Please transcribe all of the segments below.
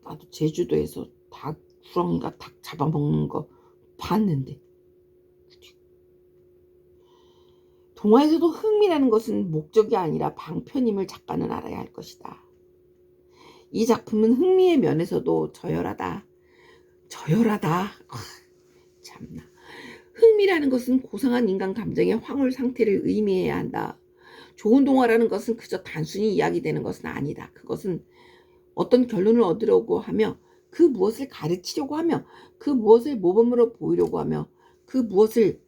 나도 제주도에서 구렁이가 닭 잡아먹는 거 봤는데. 동화에서도 흥미라는 것은 목적이 아니라 방편임을 작가는 알아야 할 것이다. 이 작품은 흥미의 면에서도 저열하다. 참나. 흥미라는 것은 고상한 인간 감정의 황홀 상태를 의미해야 한다. 좋은 동화라는 것은 그저 단순히 이야기되는 것은 아니다. 그것은 어떤 결론을 얻으려고 하며, 그 무엇을 가르치려고 하며, 그 무엇을 모범으로 보이려고 하며, 그 무엇을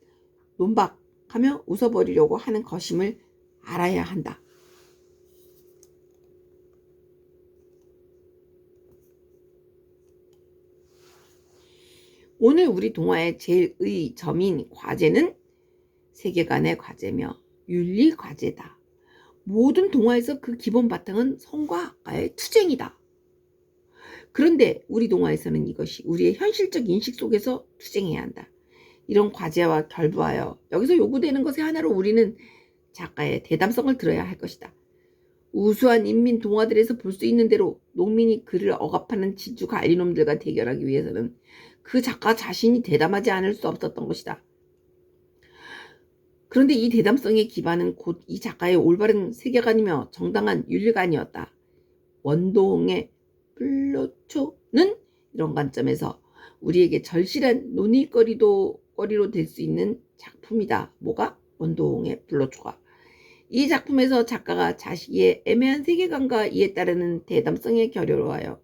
논박하며 웃어버리려고 하는 것임을 알아야 한다. 오늘 우리 동화의 제일 점인 과제는 세계관의 과제며 윤리 과제다. 모든 동화에서 그 기본 바탕은 성과 악과의 투쟁이다. 그런데 우리 동화에서는 이것이 우리의 현실적 인식 속에서 투쟁해야 한다. 이런 과제와 결부하여 여기서 요구되는 것의 하나로 우리는 작가의 대담성을 들어야 할 것이다. 우수한 인민 동화들에서 볼 수 있는 대로 농민이 그를 억압하는 지주 관리놈들과 대결하기 위해서는 그 작가 자신이 대담하지 않을 수 없었던 것이다. 그런데 이 대담성의 기반은 곧 이 작가의 올바른 세계관이며 정당한 윤리관이었다. 원동의 플로초는 이런 관점에서 우리에게 절실한 논의거리로 될 수 있는 작품이다. 뭐가? 원동의 플로초가. 이 작품에서 작가가 자신의 애매한 세계관과 이에 따르는 대담성에 결여하여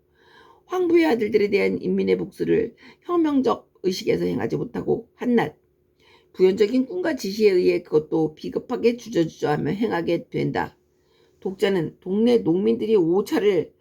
황부의 아들들에 대한 인민의 복수를 혁명적 의식에서 행하지 못하고 한낱 부연적인 꿈과 지시에 의해 그것도 비겁하게 주저주저하며 행하게 된다. 독자는 동네 농민들이 오차를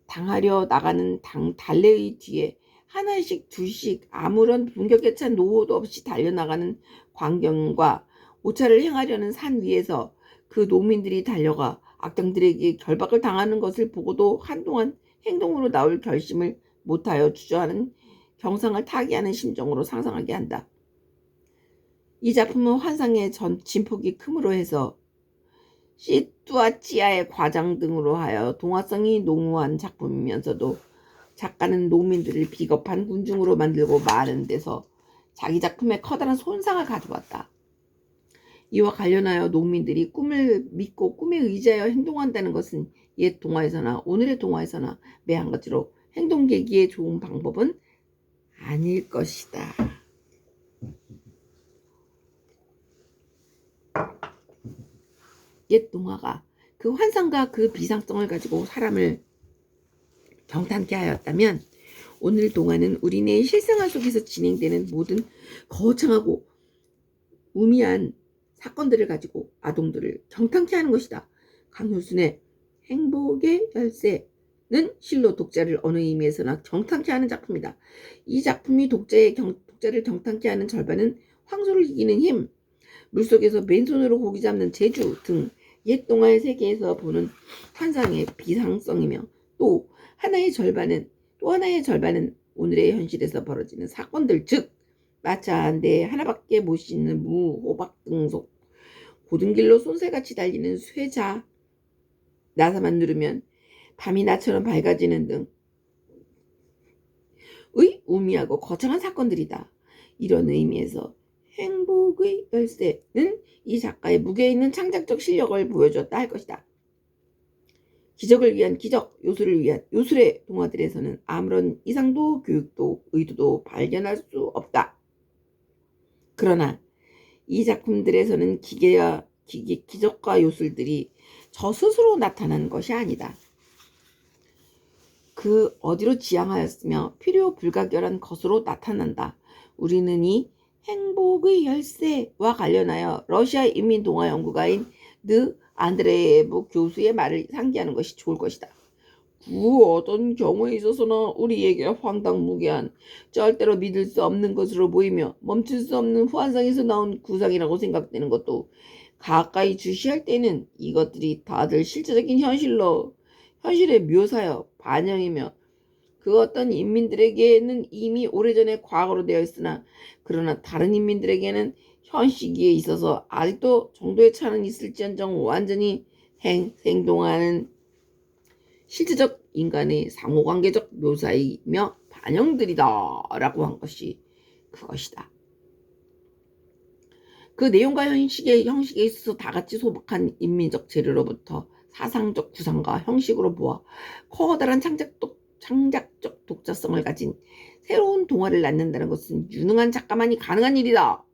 당하려 나가는 달래의 뒤에 하나씩 둘씩 아무런 분격에 찬 노호도 없이 달려나가는 광경과 오차를 행하려는 산 위에서 그 농민들이 달려가 악당들에게 결박을 당하는 것을 보고도 한동안 행동으로 나올 결심을 못하여 주저하는 경상을 타개하는 심정으로 상상하게 한다. 이 작품은 환상의 진폭이 크므로 해서 시뚜아찌아의 과장 등으로 하여 동화성이 농후한 작품이면서도 작가는 농민들을 비겁한 군중으로 만들고 마는 데서 자기 작품에 커다란 손상을 가져왔다. 이와 관련하여 농민들이 꿈을 믿고 꿈에 의지하여 행동한다는 것은 옛 동화에서나 오늘의 동화에서나 매한 가지로 행동계기에 좋은 방법은 아닐 것이다. 옛 동화가 그 환상과 그 비상성을 가지고 사람을 경탄케 하였다면 오늘 동화는 우리네의 실생활 속에서 진행되는 모든 거창하고 우미한 사건들을 가지고 아동들을 경탄케 하는 것이다. 강효순의 행복의 열쇠는 실로 독자를 어느 의미에서나 경탄케 하는 작품이다. 이 작품이 독자를 경탄케 하는 절반은 황소를 이기는 힘, 물속에서 맨손으로 고기 잡는 재주 등 옛 동화의 세계에서 보는 환상의 비상성이며 또 하나의 절반은 오늘의 현실에서 벌어지는 사건들, 즉 마차 한 대 하나밖에 못 싣는 무호박 등속, 고등길로 쏜새같이 달리는 쇠자, 나사만 누르면 밤이 나처럼 밝아지는 등의 우미하고 거창한 사건들이다. 이런 의미에서 행복의 열쇠는 이 작가의 무게 있는 창작적 실력을 보여줬다 할 것이다. 기적을 위한 기적, 요술을 위한 요술의 동화들에서는 아무런 이상도 교육도 의도도 발견할 수 없다. 그러나 이 작품들에서는 기적과 요술들이 저 스스로 나타난 것이 아니다. 그 어디로 지향하였으며 필요 불가결한 것으로 나타난다. 우리는 이 행복의 열쇠와 관련하여 러시아 인민동화연구가인 느 안드레예브 교수의 말을 상기하는 것이 좋을 것이다. 그 어떤 경우에 있어서나 우리에게 황당무계한, 절대로 믿을 수 없는 것으로 보이며 멈출 수 없는 환상에서 나온 구상이라고 생각되는 것도 가까이 주시할 때는 이것들이 다들 실제적인 현실의 묘사여 반영이며 그 어떤 인민들에게는 이미 오래전에 과거로 되어 있으나 그러나 다른 인민들에게는 현 시기에 있어서 아직도 정도의 차는 있을지언정 완전히 생동하는 실제적 인간의 상호관계적 묘사이며 반영들이다 라고 한 것이 그것이다. 그 내용과 형식에 있어서 다같이 소박한 인민적 재료로부터 사상적 구상과 형식으로 보아 커다란 창작적 독자성을 가진 새로운 동화를 낳는다는 것은 유능한 작가만이 가능한 일이다.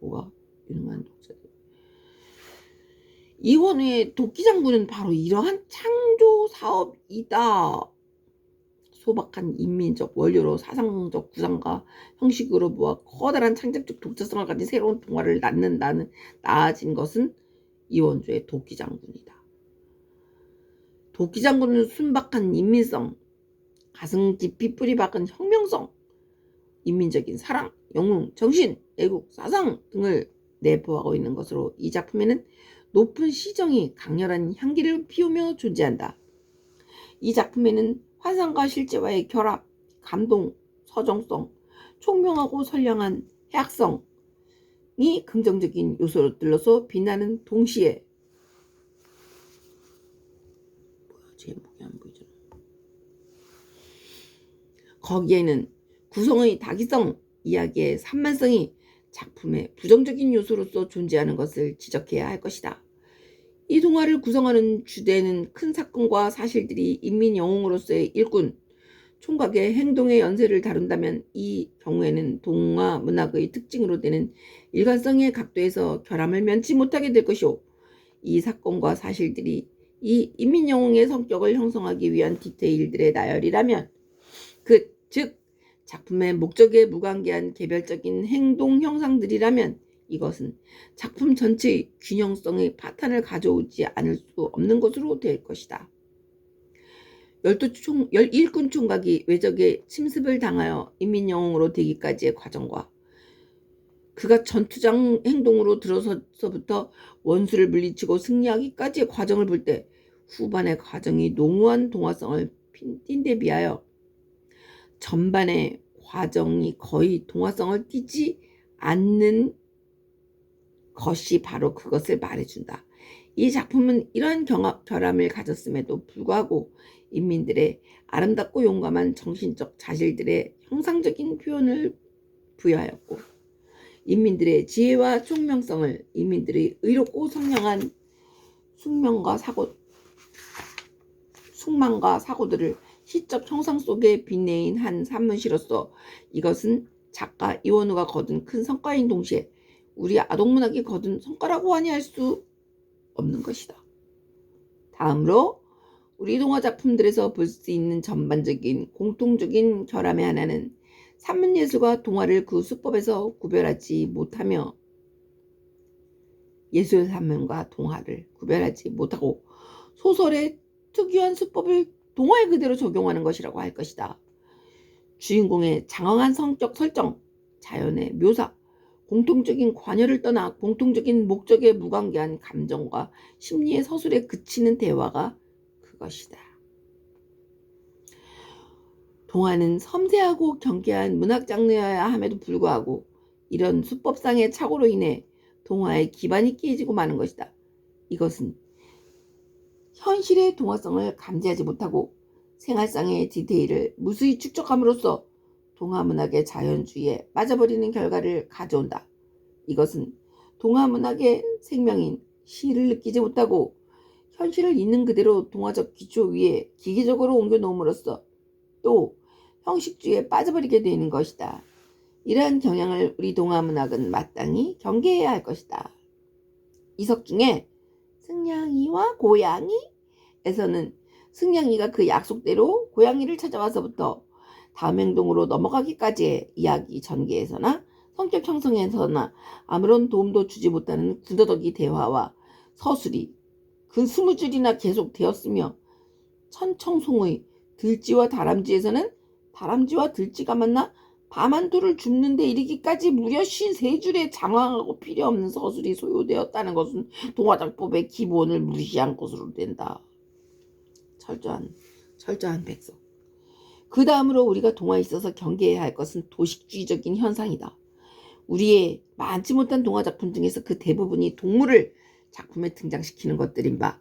뭐가 유능한 독자? 이원우의 도끼장군은 바로 이러한 창조 사업이다. 소박한 인민적 원료로 사상적 구상과 형식으로 보아 커다란 창작적 독자성을 가진 새로운 동화를 낳아진 것은 이원주의 도끼장군이다. 도끼장군은 순박한 인민성, 가슴 깊이 뿌리 박은 혁명성, 인민적인 사랑, 영웅, 정신, 애국, 사상 등을 내포하고 있는 것으로 이 작품에는 높은 시정이 강렬한 향기를 피우며 존재한다. 이 작품에는 환상과 실제와의 결합, 감동, 서정성, 총명하고 선량한 해학성이 긍정적인 요소들로서 빛나는 동시에 제목이 안 보이잖아. 거기에는 구성의 다기성, 이야기의 산만성이 작품의 부정적인 요소로서 존재하는 것을 지적해야 할 것이다. 이 동화를 구성하는 주되는 큰 사건과 사실들이 인민 영웅으로서의 일꾼, 총각의 행동의 연쇄를 다룬다면 이 경우에는 동화 문학의 특징으로 되는 일관성의 각도에서 결함을 면치 못하게 될 것이오. 이 사건과 사실들이 이 인민 영웅의 성격을 형성하기 위한 디테일들의 나열이라면 즉 작품의 목적에 무관계한 개별적인 행동 형상들이라면 이것은 작품 전체의 균형성의 파탄을 가져오지 않을 수 없는 것으로 될 것이다. 일꾼 총각이 외적의 침습을 당하여 인민영웅으로 되기까지의 과정과 그가 전투장 행동으로 들어서부터 원수를 물리치고 승리하기까지의 과정을 볼 때 후반의 과정이 농후한 동화성을 띈데 비하여 전반의 과정이 거의 동화성을 띠지 않는 것이 바로 그것을 말해준다. 이 작품은 이러한 결함을 가졌음에도 불구하고 인민들의 아름답고 용감한 정신적 자질들의 형상적인 표현을 부여하였고 인민들의 지혜와 총명성을 인민들의 의롭고 선량한 숙망과 사고들을 시적 형상 속에 빛내인 한 산문시로서 이것은 작가 이원우가 거둔 큰 성과인 동시에 우리 아동문학이 거둔 성과라고 아니할 수 없는 것이다. 다음으로 우리 동화 작품들에서 볼 수 있는 전반적인 공통적인 결함의 하나는 산문예술과 동화를 그 수법에서 구별하지 못하며 예술 산문과 동화를 구별하지 못하고 소설의 특유한 수법을 동화에 그대로 적용하는 것이라고 할 것이다. 주인공의 장황한 성격 설정, 자연의 묘사, 공통적인 관여를 떠나 공통적인 목적에 무관계한 감정과 심리의 서술에 그치는 대화가 그것이다. 동화는 섬세하고 경쾌한 문학 장르여야 함에도 불구하고 이런 수법상의 착오로 인해 동화의 기반이 깨지고 마는 것이다. 이것은 현실의 동화성을 감지하지 못하고 생활상의 디테일을 무수히 축적함으로써 동화문학의 자연주의에 빠져버리는 결과를 가져온다. 이것은 동화문학의 생명인 시를 느끼지 못하고 현실을 있는 그대로 동화적 기초 위에 기계적으로 옮겨놓음으로써 또 형식주의에 빠져버리게 되는 것이다. 이러한 경향을 우리 동화문학은 마땅히 경계해야 할 것이다. 이석 중에 승냥이와 고양이에서는 승냥이가 그 약속대로 고양이를 찾아와서부터 다음 행동으로 넘어가기까지의 이야기 전개에서나 성격 형성에서나 아무런 도움도 주지 못하는 군더더기 대화와 서술이 그 20줄이나 계속되었으며 천청송의 들쥐와 다람쥐에서는 다람쥐와 들쥐가 만나 밤한두를 줍는 데 이르기까지 무려 53줄의 장황하고 필요없는 서술이 소요되었다는 것은 동화작법의 기본을 무시한 것으로 된다. 철저한 백성. 그 다음으로 우리가 동화에 있어서 경계해야 할 것은 도식주의적인 현상이다. 우리의 많지 못한 동화작품 중에서 그 대부분이 동물을 작품에 등장시키는 것들인 바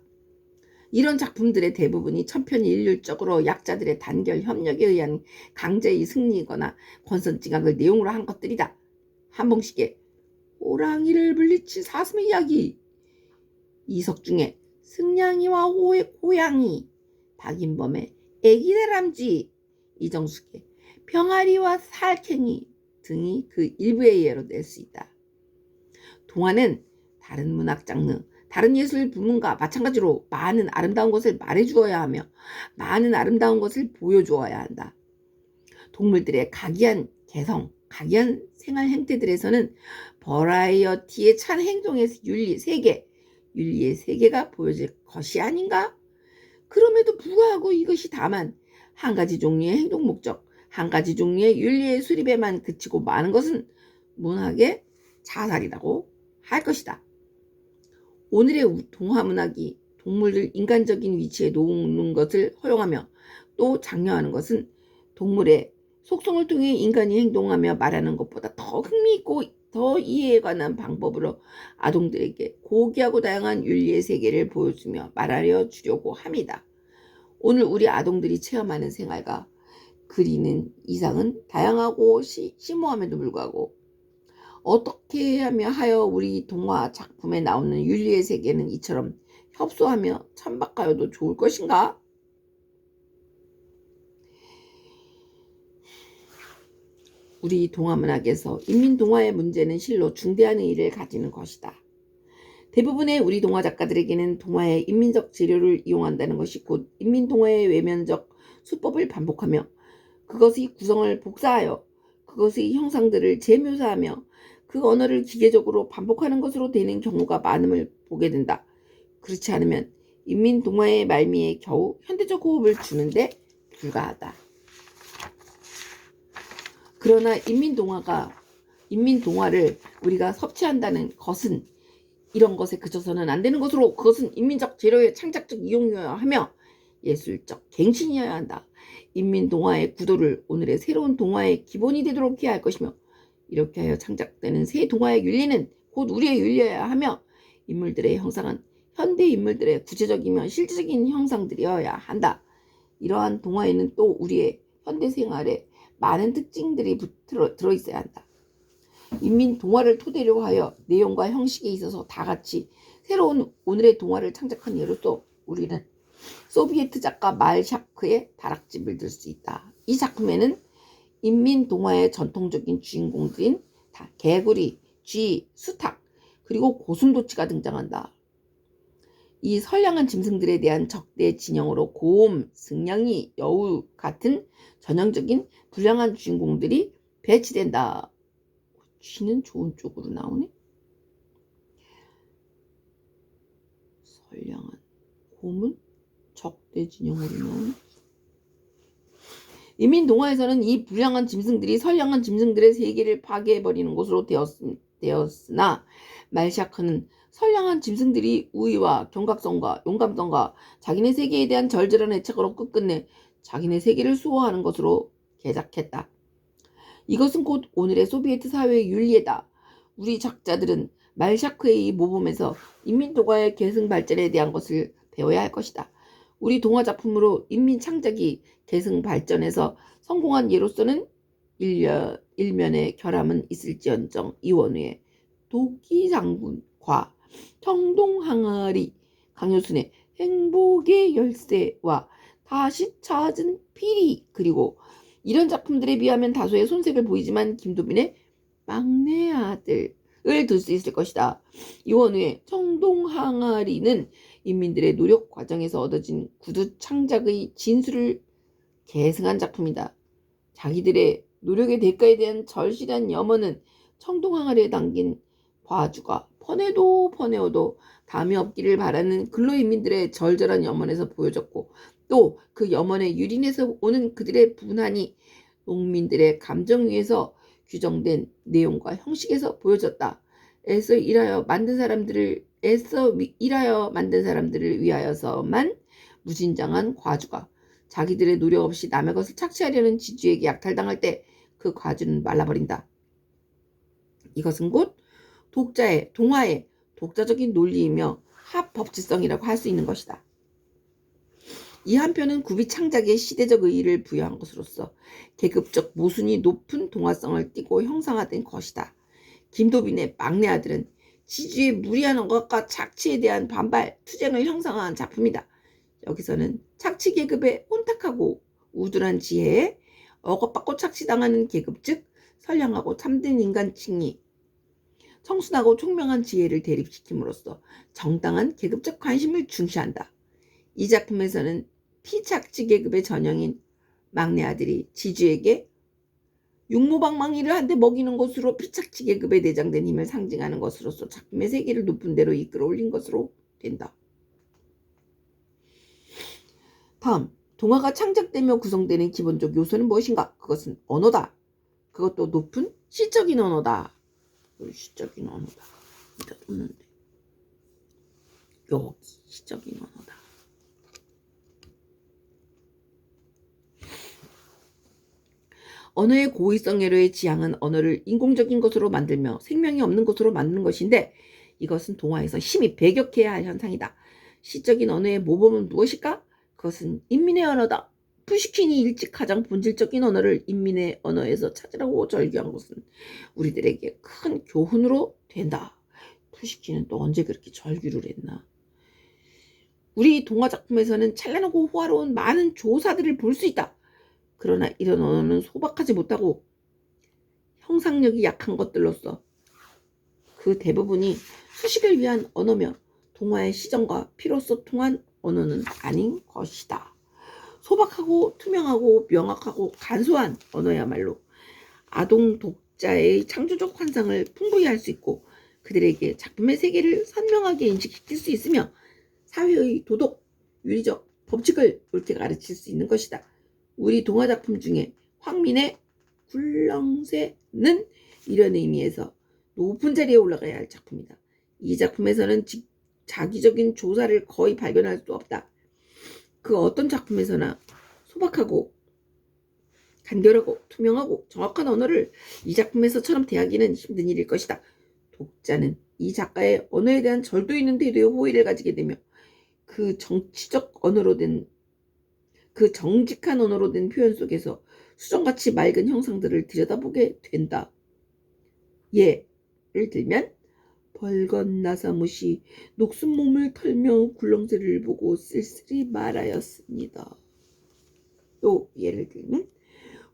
이런 작품들의 대부분이 천편일률적으로 약자들의 단결 협력에 의한 강제의 승리이거나 권선징악을 내용으로 한 것들이다. 한봉식의 호랑이를 물리친 사슴의 이야기, 이석중의 승냥이와 고양이, 박인범의 애기다람쥐, 이정숙의 병아리와 살쾡이 등이 그 일부의 예로 낼 수 있다. 동화는 다른 문학 장르, 다른 예술 부문과 마찬가지로 많은 아름다운 것을 말해주어야 하며 많은 아름다운 것을 보여주어야 한다. 동물들의 각이한 개성, 각이한 생활 행태들에서는 버라이어티에 찬 행동에서 윤리의 세계가 보여질 것이 아닌가? 그럼에도 불구하고 이것이 다만 한 가지 종류의 행동 목적, 한 가지 종류의 윤리의 수립에만 그치고 마는 것은 문학의 자살이라고 할 것이다. 오늘의 동화 문학이 동물을 인간적인 위치에 놓는 것을 허용하며 또 장려하는 것은 동물의 속성을 통해 인간이 행동하며 말하는 것보다 더 흥미있고 더 이해에 관한 방법으로 아동들에게 고귀하고 다양한 윤리의 세계를 보여주며 말하려 주려고 합니다. 오늘 우리 아동들이 체험하는 생활과 그리는 이상은 다양하고 심오함에도 불구하고 어떻게 하여 우리 동화 작품에 나오는 윤리의 세계는 이처럼 협소하며 천박하여도 좋을 것인가? 우리 동화문학에서 인민동화의 문제는 실로 중대한 의의를 가지는 것이다. 대부분의 우리 동화 작가들에게는 동화의 인민적 재료를 이용한다는 것이 곧 인민동화의 외면적 수법을 반복하며 그것의 구성을 복사하여 그것의 형상들을 재묘사하며 그 언어를 기계적으로 반복하는 것으로 되는 경우가 많음을 보게 된다. 그렇지 않으면 인민동화의 말미에 겨우 현대적 호흡을 주는데 불과하다. 그러나 인민동화를 우리가 섭취한다는 것은 이런 것에 그쳐서는 안 되는 것으로 그것은 인민적 재료의 창작적 이용이어야 하며 예술적 갱신이어야 한다. 인민동화의 구도를 오늘의 새로운 동화의 기본이 되도록 해야 할 것이며 이렇게 하여 창작되는 새 동화의 윤리는 곧 우리의 윤리여야 하며 인물들의 형상은 현대 인물들의 구체적이며 실질적인 형상들이어야 한다. 이러한 동화에는 또 우리의 현대 생활에 많은 특징들이 들어있어야 한다. 인민 동화를 토대로 하여 내용과 형식에 있어서 다 같이 새로운 오늘의 동화를 창작한 예로서 우리는 소비에트 작가 말샤크의 다락집을 들 수 있다. 이 작품에는 인민 동화의 전통적인 주인공들인 개구리, 쥐, 수탉, 그리고 고슴도치가 등장한다. 이 선량한 짐승들에 대한 적대 진영으로 곰, 승냥이, 여우 같은 전형적인 불량한 주인공들이 배치된다. 쥐는 좋은 쪽으로 나오네. 선량한 곰은 적대 진영으로 나오네. 인민 동화에서는 이 불량한 짐승들이 선량한 짐승들의 세계를 파괴해버리는 것으로 되었으나 말샤크는 선량한 짐승들이 우위와 경각성과 용감성과 자기네 세계에 대한 절절한 애착으로 끝끝내 자기네 세계를 수호하는 것으로 개작했다. 이것은 곧 오늘의 소비에트 사회의 윤리이다. 우리 작자들은 말샤크의 이 모범에서 인민동화의 계승 발전에 대한 것을 배워야 할 것이다. 우리 동화 작품으로 인민 창작이 계승 발전에서 성공한 예로서는 일면의 결함은 있을지언정 이원우의 도끼장군과 청동항아리, 강효순의 행복의 열쇠와 다시 찾은 피리, 그리고 이런 작품들에 비하면 다소의 손색을 보이지만 김도빈의 막내 아들을 들 수 있을 것이다. 이원우의 청동항아리는 인민들의 노력 과정에서 얻어진 구두 창작의 진수를 계승한 작품이다. 자기들의 노력의 대가에 대한 절실한 염원은 청동항아리에 담긴 과주가 퍼내어도 담이 없기를 바라는 근로인민들의 절절한 염원에서 보여졌고 또 그 염원의 유린에서 오는 그들의 분한이 농민들의 감정 위에서 규정된 내용과 형식에서 보여졌다. 애써 일하여 만든 사람들을 위하여서만 무진장한 과주가 자기들의 노력 없이 남의 것을 착취하려는 지주에게 약탈당할 때 그 과주는 말라버린다. 이것은 곧 동화의 독자적인 논리이며 합법질성이라고 할 수 있는 것이다. 이 한편은 굽이 창작에 시대적 의의를 부여한 것으로서 계급적 모순이 높은 동화성을 띠고 형상화된 것이다. 김도빈의 막내 아들은 지주의 무리한 억압과 착취에 대한 반발, 투쟁을 형상화한 작품이다. 여기서는 착취 계급의 혼탁하고 우둔한 지혜에 억압받고 착취당하는 계급, 즉 선량하고 참된 인간층이 청순하고 총명한 지혜를 대립시킴으로써 정당한 계급적 관심을 중시한다. 이 작품에서는 피착취 계급의 전형인 막내 아들이 지주에게 육모방망이를 한 대 먹이는 것으로 피착취 계급에 내장된 힘을 상징하는 것으로서 작품의 세계를 높은 데로 이끌어 올린 것으로 된다. 다음, 동화가 창작되며 구성되는 기본적 요소는 무엇인가? 그것은 언어다. 그것도 높은 시적인 언어다. 시적인 언어다. 이다 없는데. 여기 시적인 언어다. 언어의 고의성 애로의 지향은 언어를 인공적인 것으로 만들며 생명이 없는 것으로 만드는 것인데 이것은 동화에서 심히 배격해야 할 현상이다. 시적인 언어의 모범은 무엇일까? 그것은 인민의 언어다. 푸시킨이 일찍 가장 본질적인 언어를 인민의 언어에서 찾으라고 절규한 것은 우리들에게 큰 교훈으로 된다. 푸시킨은 또 언제 그렇게 절규를 했나? 우리 동화 작품에서는 찬란하고 호화로운 많은 조사들을 볼 수 있다. 그러나 이런 언어는 소박하지 못하고 형상력이 약한 것들로서 그 대부분이 수식을 위한 언어며 동화의 시정과 피로써 통한 언어는 아닌 것이다. 소박하고 투명하고 명확하고 간소한 언어야말로 아동 독자의 창조적 환상을 풍부히 할 수 있고 그들에게 작품의 세계를 선명하게 인식시킬 수 있으며 사회의 도덕, 윤리적 법칙을 옳게 가르칠 수 있는 것이다. 우리 동화 작품 중에 황민의 굴렁쇠는 이런 의미에서 높은 자리에 올라가야 할 작품이다. 이 작품에서는 자기적인 조사를 거의 발견할 수 없다. 그 어떤 작품에서나 소박하고 간결하고 투명하고 정확한 언어를 이 작품에서처럼 대하기는 힘든 일일 것이다. 독자는 이 작가의 언어에 대한 절도 있는 태도의 호의를 가지게 되며 그 정직한 언어로 된 표현 속에서 수정같이 맑은 형상들을 들여다보게 된다. 예를 들면 벌건 나사못이 녹슨 몸을 털며 굴렁쇠를 보고 쓸쓸히 말하였습니다. 또 예를 들면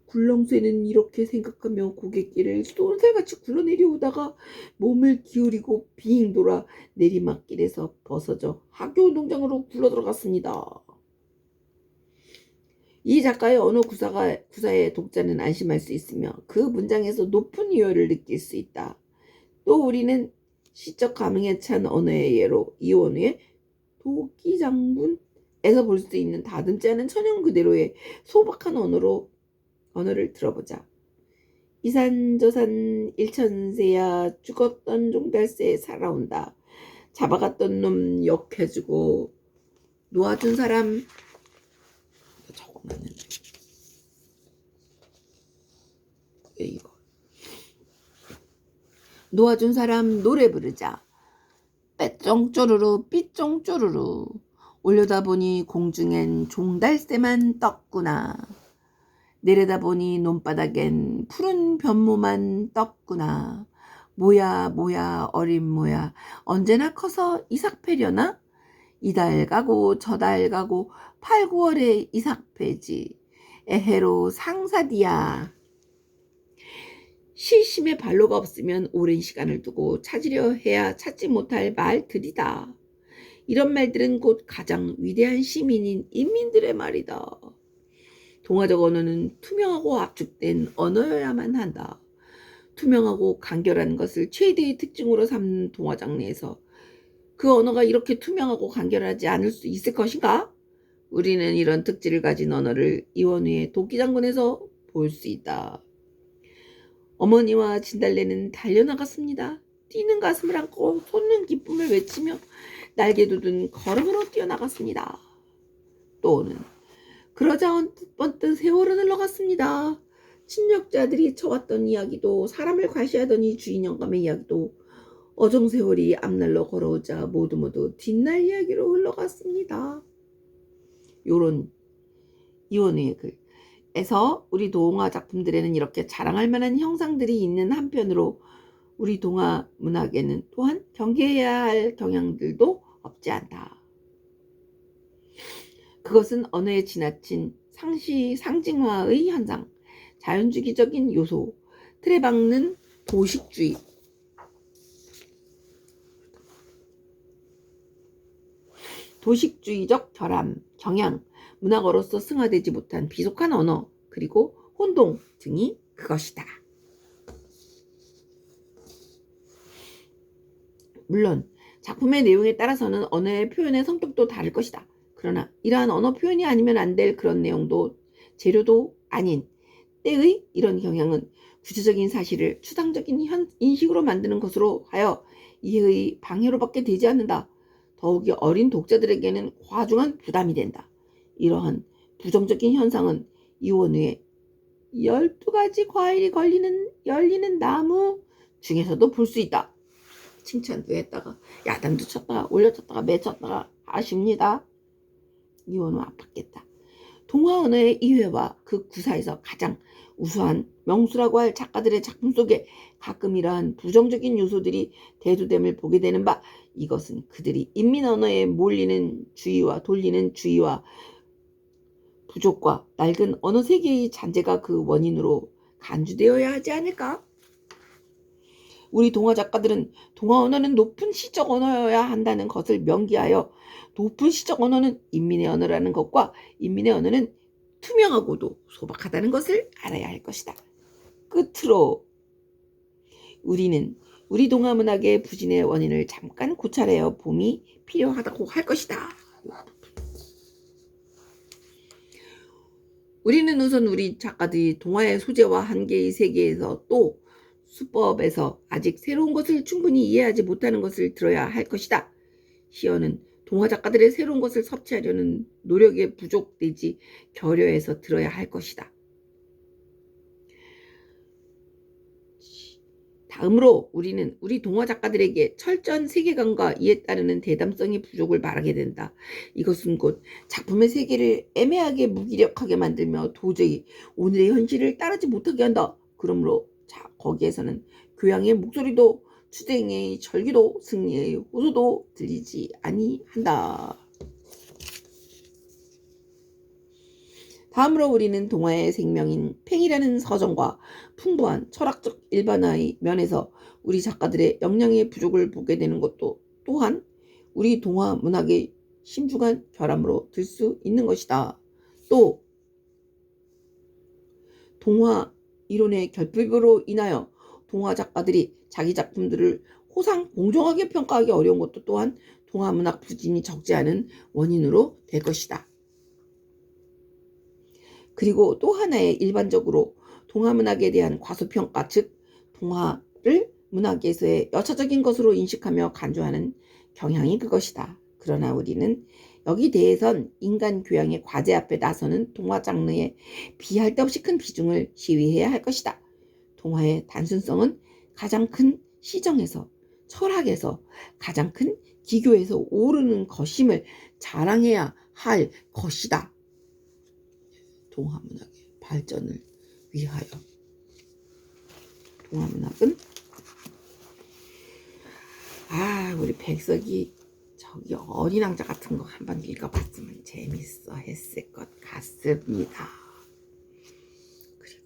굴렁쇠는 이렇게 생각하며 고갯길을 쏜살같이 굴러내려오다가 몸을 기울이고 빙 돌아 내리막길에서 벗어져 학교 운동장으로 굴러들어갔습니다. 이 작가의 언어 구사에 독자는 안심할 수 있으며 그 문장에서 높은 유효를 느낄 수 있다. 또 우리는 시적 감흥에 찬 언어의 예로 이원우의 도끼장군에서 볼 수 있는 다듬지 않은 천연 그대로의 소박한 언어를 들어보자. 이산저산 일천세야 죽었던 종달새 살아온다. 잡아갔던 놈 역해주고 놓아준 사람 적어놨는데 이거 놓아준 사람 노래 부르자. 빼쫑 쪼르르 삐쫑 쪼르르 올려다보니 공중엔 종달새만 떴구나. 내려다보니 논바닥엔 푸른 변모만 떴구나. 뭐야 어린 뭐야 언제나 커서 이삭 패려나? 이달 가고 저달 가고 8, 9월에 이삭 패지. 에헤로 상사디야. 실심에 발로가 없으면 오랜 시간을 두고 찾으려 해야 찾지 못할 말들이다. 이런 말들은 곧 가장 위대한 시민인 인민들의 말이다. 동화적 언어는 투명하고 압축된 언어여야만 한다. 투명하고 간결한 것을 최대의 특징으로 삼는 동화 장르에서 그 언어가 이렇게 투명하고 간결하지 않을 수 있을 것인가? 우리는 이런 특질을 가진 언어를 이원우의 도끼장군에서 볼 수 있다. 어머니와 진달래는 달려나갔습니다. 뛰는 가슴을 안고 솟는 기쁨을 외치며 날개 돋은 걸음으로 뛰어나갔습니다. 또는 그러자 번뜩 세월은 흘러갔습니다. 친력자들이 쳐왔던 이야기도 사람을 과시하더니 주인 영감의 이야기도 어정세월이 앞날로 걸어오자 모두 뒷날 이야기로 흘러갔습니다. 요런 이원우의 글에서 우리 동화 작품들에는 이렇게 자랑할 만한 형상들이 있는 한편으로 우리 동화 문학에는 또한 경계해야 할 경향들도 없지 않다. 그것은 언어에 지나친 상징화의 현상, 자연주기적인 요소, 틀에 박는 도식주의, 도식주의적 결함, 경향, 문학어로서 승화되지 못한 비속한 언어, 그리고 혼동 등이 그것이다. 물론 작품의 내용에 따라서는 언어의 표현의 성격도 다를 것이다. 그러나 이러한 언어 표현이 아니면 안 될 그런 내용도 재료도 아닌 때의 이런 경향은 구체적인 사실을 추상적인 인식으로 만드는 것으로 하여 이해의 방해로밖에 되지 않는다. 더욱이 어린 독자들에게는 과중한 부담이 된다. 이러한 부정적인 현상은 이원우의 12가지 과일이 열리는 나무 중에서도 볼 수 있다. 칭찬도 했다가 야단도 쳤다가 올려쳤다가 맺혔다가 아쉽니다. 이원우 아팠겠다. 동화 언어의 이해와 그 구사에서 가장 우수한 명수라고 할 작가들의 작품 속에 가끔 이러한 부정적인 요소들이 대두됨을 보게 되는 바, 이것은 그들이 인민 언어에 몰리는 주의와 돌리는 주의와 부족과 낡은 언어 세계의 잔재가 그 원인으로 간주되어야 하지 않을까? 우리 동화 작가들은 동화 언어는 높은 시적 언어여야 한다는 것을 명기하여 높은 시적 언어는 인민의 언어라는 것과 인민의 언어는 투명하고도 소박하다는 것을 알아야 할 것이다. 끝으로 우리는 우리 동화 문학의 부진의 원인을 잠깐 고찰하여 봄이 필요하다고 할 것이다. 우리는 우선 우리 작가들이 동화의 소재와 한계의 세계에서 또 수법에서 아직 새로운 것을 충분히 이해하지 못하는 것을 들어야 할 것이다. 시어는 동화 작가들의 새로운 것을 섭취하려는 노력에 부족되지 결여해서 들어야 할 것이다. 다음으로 우리는 우리 동화 작가들에게 철저한 세계관과 이에 따르는 대담성의 부족을 말하게 된다. 이것은 곧 작품의 세계를 애매하게 무기력하게 만들며 도저히 오늘의 현실을 따르지 못하게 한다. 그러므로 거기에서는 교양의 목소리도 추쟁의 절기도 승리의 호소도 들리지 아니한다. 다음으로 우리는 동화의 생명인 팽이라는 서정과 풍부한 철학적 일반화의 면에서 우리 작가들의 역량의 부족을 보게 되는 것도 또한 우리 동화 문학의 심중한 결함으로 들 수 있는 것이다. 또 동화 이론의 결핍으로 인하여 동화 작가들이 자기 작품들을 호상 공정하게 평가하기 어려운 것도 또한 동화 문학 부진이 적지 않은 원인으로 될 것이다. 그리고 또 하나의 일반적으로 동화 문학에 대한 과소평가, 즉 동화를 문학에서의 여차적인 것으로 인식하며 간주하는 경향이 그것이다. 그러나 우리는 여기 대해선 인간 교양의 과제 앞에 나서는 동화 장르에 비할 데 없이 큰 비중을 시위해야 할 것이다. 동화의 단순성은 가장 큰 시정에서, 철학에서, 가장 큰 기교에서 오르는 것임을 자랑해야 할 것이다. 동화 문학의 발전을 위하여. 동화 문학은 우리 백석이 저기 어린 왕자 같은 거 한번 읽어봤으면 재밌어 했을 것 같습니다. 그리고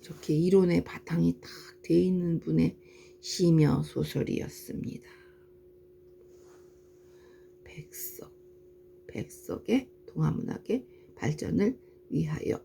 이렇게 이론의 바탕이 딱 돼 있는 분의 시며 소설이었습니다. 백석의 동화 문학의 발전을 위하여.